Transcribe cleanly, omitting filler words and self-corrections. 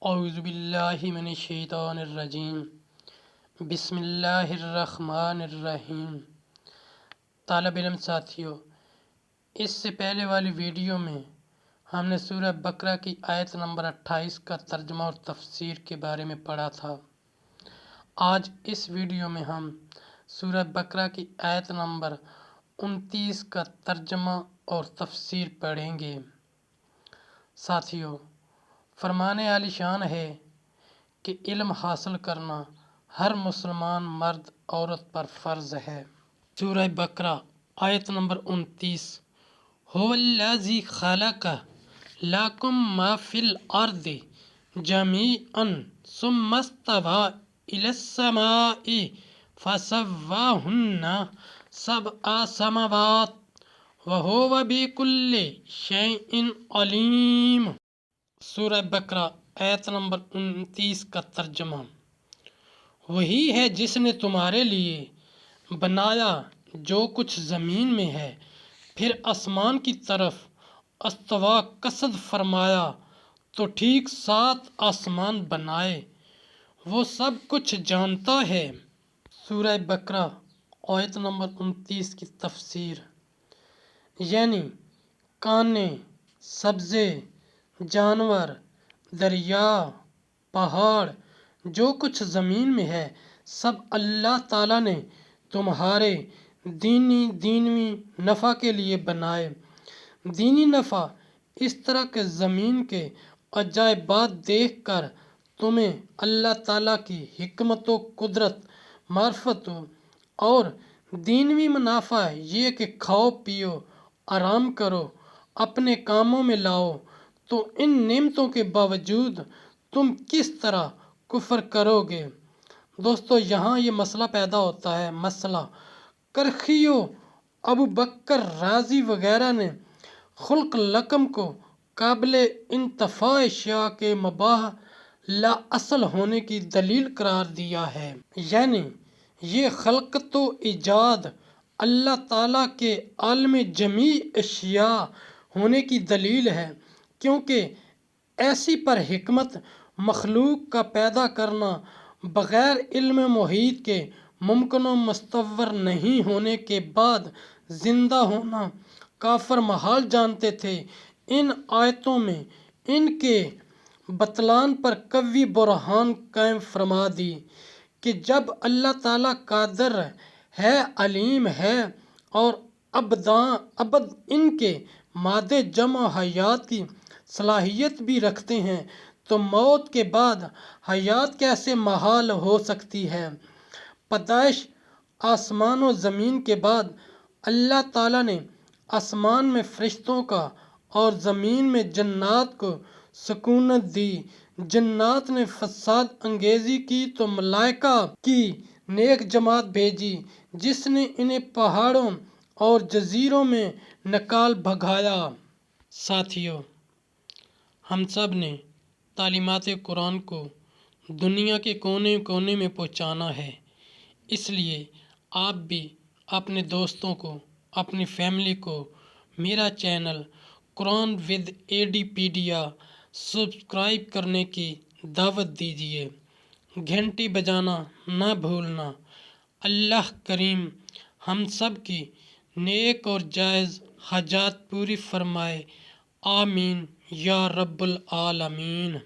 اعوذ باللہ من الشیطان الرجیم بسم اللہ الرحمن الرحیم۔ طالب علم ساتھیو، اس سے پہلے والی ویڈیو میں ہم نے سورہ بقرہ کی آیت نمبر 28 کا ترجمہ اور تفسیر کے بارے میں پڑھا تھا۔ آج اس ویڈیو میں ہم سورہ بقرہ کی آیت نمبر 29 کا ترجمہ اور تفسیر پڑھیں گے۔ ساتھیو، فرمان عالی شان ہے کہ علم حاصل کرنا ہر مسلمان مرد عورت پر فرض ہے۔ سورہ بقرہ آیت نمبر 29۔ هو الذی خلق لکم ما فی الارض جمیعا ثم استوی الی السماء فسواہن سبع سماوات وہو بکل شیء علیم۔ سورہ بقرہ آیت نمبر 29 کا ترجمہ۔ وہی ہے جس نے تمہارے لیے بنایا جو کچھ زمین میں ہے، پھر آسمان کی طرف استوا قصد فرمایا تو ٹھیک 7 آسمان بنائے، وہ سب کچھ جانتا ہے۔ سورہ بقرہ آیت نمبر 29 کی تفسیر، یعنی کانے، سبزے، جانور، دریا، پہاڑ، جو کچھ زمین میں ہے، سب اللہ تعالیٰ نے تمہارے دینی نفع کے لیے بنائے۔ دینی نفع اس طرح کہ زمین کے عجائبات دیکھ کر تمہیں اللہ تعالیٰ کی حکمت و قدرت معرفت ہو، اور دینوی منافع یہ کہ کھاؤ پیو، آرام کرو، اپنے کاموں میں لاؤ، تو ان نعمتوں کے باوجود تم کس طرح کفر کرو گے؟ دوستو، یہاں یہ مسئلہ پیدا ہوتا ہے، مسئلہ کرخیو ابو بکر رازی وغیرہ نے خلق لکم کو قابل انتفاع اشیاء کے مباح لا اصل ہونے کی دلیل قرار دیا ہے، یعنی یہ خلقت و ایجاد اللہ تعالیٰ کے عالم جمیع اشیاء ہونے کی دلیل ہے، کیونکہ ایسی پر حکمت مخلوق کا پیدا کرنا بغیر علم محیط کے ممکن و متصور نہیں ہونے کے بعد زندہ ہونا کافر محال جانتے تھے۔ ان آیتوں میں ان کے بطلان پر قوی برہان قائم فرما دی کہ جب اللہ تعالیٰ قادر ہے، علیم ہے اور ابد ان کے مادے جمع و حیات کی صلاحیت بھی رکھتے ہیں، تو موت کے بعد حیات کیسے محال ہو سکتی ہے؟ پیدائش آسمان و زمین کے بعد اللہ تعالیٰ نے آسمان میں فرشتوں کا اور زمین میں جنات کو سکونت دی۔ جنات نے فساد انگیزی کی تو ملائکہ کی نیک جماعت بھیجی جس نے انہیں پہاڑوں اور جزیروں میں نکال بھگایا۔ ساتھیو، ہم سب نے تعلیمات قرآن کو دنیا کے کونے کونے میں پہنچانا ہے، اس لیے آپ بھی اپنے دوستوں کو، اپنی فیملی کو میرا چینل قرآن ود ایڈی پیڈیا سبسکرائب کرنے کی دعوت دیجیے، گھنٹی بجانا نہ بھولنا۔ اللہ کریم ہم سب کی نیک اور جائز حاجات پوری فرمائے، آمین یا رب العالمین۔